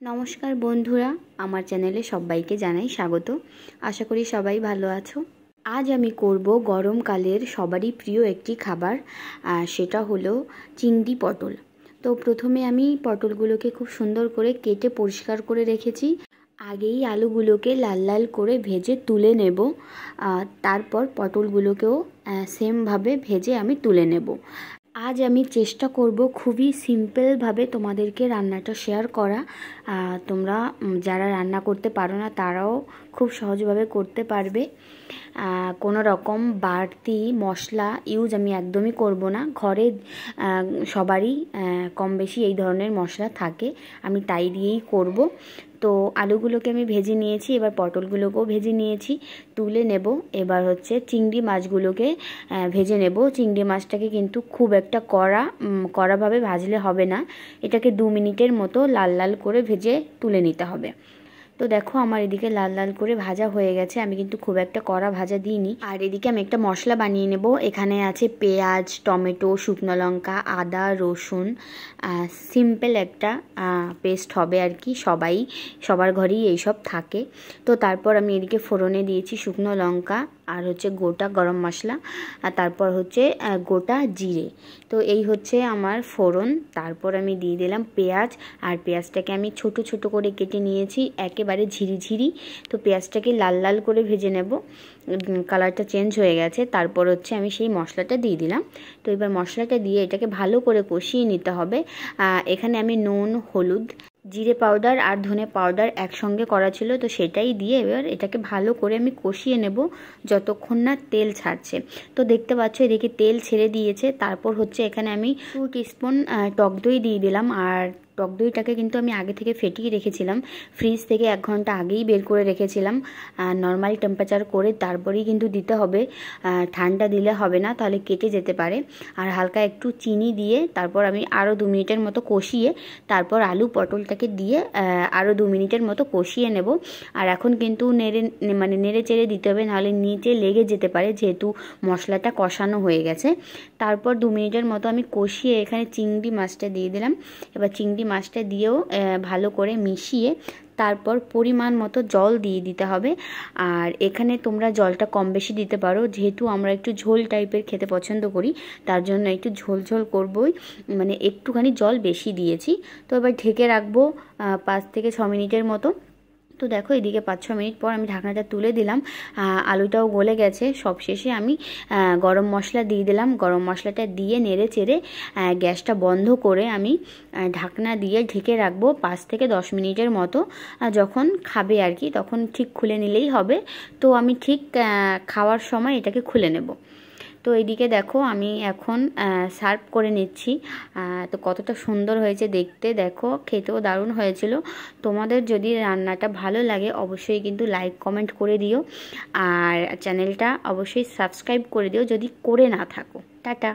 নমস্কার বন্ধুরা, আমার চ্যানেলে সবাইকে জানাই স্বাগত। আশা করি সবাই ভালো আছো। আজ আমি করব গরমকালের সবারই প্রিয় একটি খাবার, সেটা হলো চিংড়ি পটল। তো প্রথমে আমি পটলগুলোকে খুব সুন্দর করে কেটে পরিষ্কার করে রেখেছি। আগেই আলুগুলোকে লাল লাল করে ভেজে তুলে নেব। তারপর পটলগুলোকেও সেমভাবে ভেজে আমি তুলে নেব। আজ আমি চেষ্টা করব খুবই সিম্পলভাবে তোমাদেরকে রান্নাটা শেয়ার করা। তোমরা যারা রান্না করতে পারো না তারাও খুব সহজভাবে করতে পারবে। কোনো রকম বাড়তি মশলা ইউজ আমি একদমই করব না। ঘরে সবারই কম বেশি এই ধরনের মশলা থাকে, আমি তাই দিয়েই করব। তো আলুগুলোকে আমি ভেজে নিয়েছি, এবার পটলগুলোকেও ভেজে নিয়েছি, তুলে নেব। এবার হচ্ছে চিংড়ি মাছগুলোকে ভেজে নেব। চিংড়ি মাছটাকে কিন্তু খুব একটা কড়াভাবে ভাজলে হবে না, এটাকে 2 মিনিটের মতো লাল লাল করে ভেজে তুলে নিতে হবে। তো দেখো আমার এদিকে লাল লাল করে ভাজা হয়ে গেছে, আমি কিন্তু খুব একটা কড়া ভাজা দিইনি। আর এদিকে আমি একটা মশলা বানিয়ে নেব। এখানে আছে পেঁয়াজ, টমেটো, শুকনো লঙ্কা, আদা, রসুন, সিম্পল একটা পেস্ট হবে আর কি। সবার ঘরেই এইসব থাকে। তো তারপর আমি এদিকে ফোড়নে দিয়েছি শুকনো লঙ্কা আর হচ্ছে গোটা গরম মশলা, আর তারপর হচ্ছে গোটা জিরে। তো এই হচ্ছে আমার ফোড়ন। তারপর আমি দিয়ে দিলাম পেঁয়াজ, আর পেঁয়াজটাকে আমি ছোট ছোট করে কেটে নিয়েছি, একেবারে ঝিরিঝিরি। তো পেঁয়াজটাকে লাল লাল করে ভেজে নেব, কালারটা চেঞ্জ হয়ে গেছে। তারপর হচ্ছে আমি সেই মশলাটা দিয়ে দিলাম। তো এবার মশলাটা দিয়ে এটাকে ভালো করে কষিয়ে নিতে হবে। এখানে আমি নুন, হলুদ, জিরে পাউডার আর ধনে পাউডার একসঙ্গে করা ছিল, তো সেটাই দিয়ে এবার এটাকে ভালো করে আমি কষিয়ে নেব যতক্ষণ না তেল ছাড়ছে। তো দেখতে পাচ্ছ এদিকে তেল ছেড়ে দিয়েছে। তারপর হচ্ছে এখানে আমি 2 টিস্পুন টক দই দিয়ে দিলাম। আর টক দইটাকে কিন্তু আমি আগে থেকে ফেটিয়ে রেখেছিলাম, ফ্রিজ থেকে 1 ঘন্টা আগেই বের করে রেখেছিলাম নর্মাল টেম্পারেচার করে, তারপরেই কিন্তু দিতে হবে। ঠান্ডা দিলে হবে না, তাহলে কেটে যেতে পারে। আর হালকা একটু চিনি দিয়ে তারপর আমি আরও 2 মিনিটের মতো কষিয়ে তারপর আলু পটলটাকে দিয়ে আরও 2 মিনিটের মতো কষিয়ে নেব। আর এখন কিন্তু নেড়ে চেড়ে দিতে হবে, নাহলে নিচে লেগে যেতে পারে, যেহেতু মশলাটা কষানো হয়ে গেছে। তারপর 2 মিনিটের মতো আমি কষিয়ে এখানে চিংড়ি মাছটা দিয়ে দিলাম। এবার চিংড়ি মাছটা দিয়েও ভালো করে মিশিয়ে তারপর পরিমাণ মতো জল দিয়ে দিতে হবে। আর এখানে তোমরা জলটা কম বেশি দিতে পারো, যেহেতু আমরা একটু ঝোল টাইপের খেতে পছন্দ করি, তার জন্য একটু ঝোল ঝোল করবই, মানে একটুখানি জল বেশি দিয়েছি। তো এবার ঢেকে রাখবো 5 থেকে 6 মিনিটের মতো। তো দেখো এদিকে 5-6 মিনিট পর আমি ঢাকনাটা তুলে দিলাম, আলুটাও গলে গেছে। সবশেষে আমি গরম মশলা দিয়ে দিলাম। গরম মশলাটা দিয়ে নেড়ে চেড়ে গ্যাসটা বন্ধ করে আমি ঢাকনা দিয়ে ঢেকে রাখবো 5 থেকে 10 মিনিটের মতো। যখন খাবে আর কি তখন ঠিক খুলে নিলেই হবে। তো আমি ঠিক খাওয়ার সময় এটাকে খুলে নেব। তো এইদিকে দেখো আমি এখন সার্ভ করে নিচ্ছি। তো কতটা সুন্দর হয়েছে দেখতে, দেখো খেতেও দারুণ হয়েছিল। তোমাদের যদি রান্নাটা ভালো লাগে অবশ্যই কিন্তু লাইক কমেন্ট করে দিও, আর চ্যানেলটা অবশ্যই সাবস্ক্রাইব করে দিও যদি করে না থাকো। টাটা।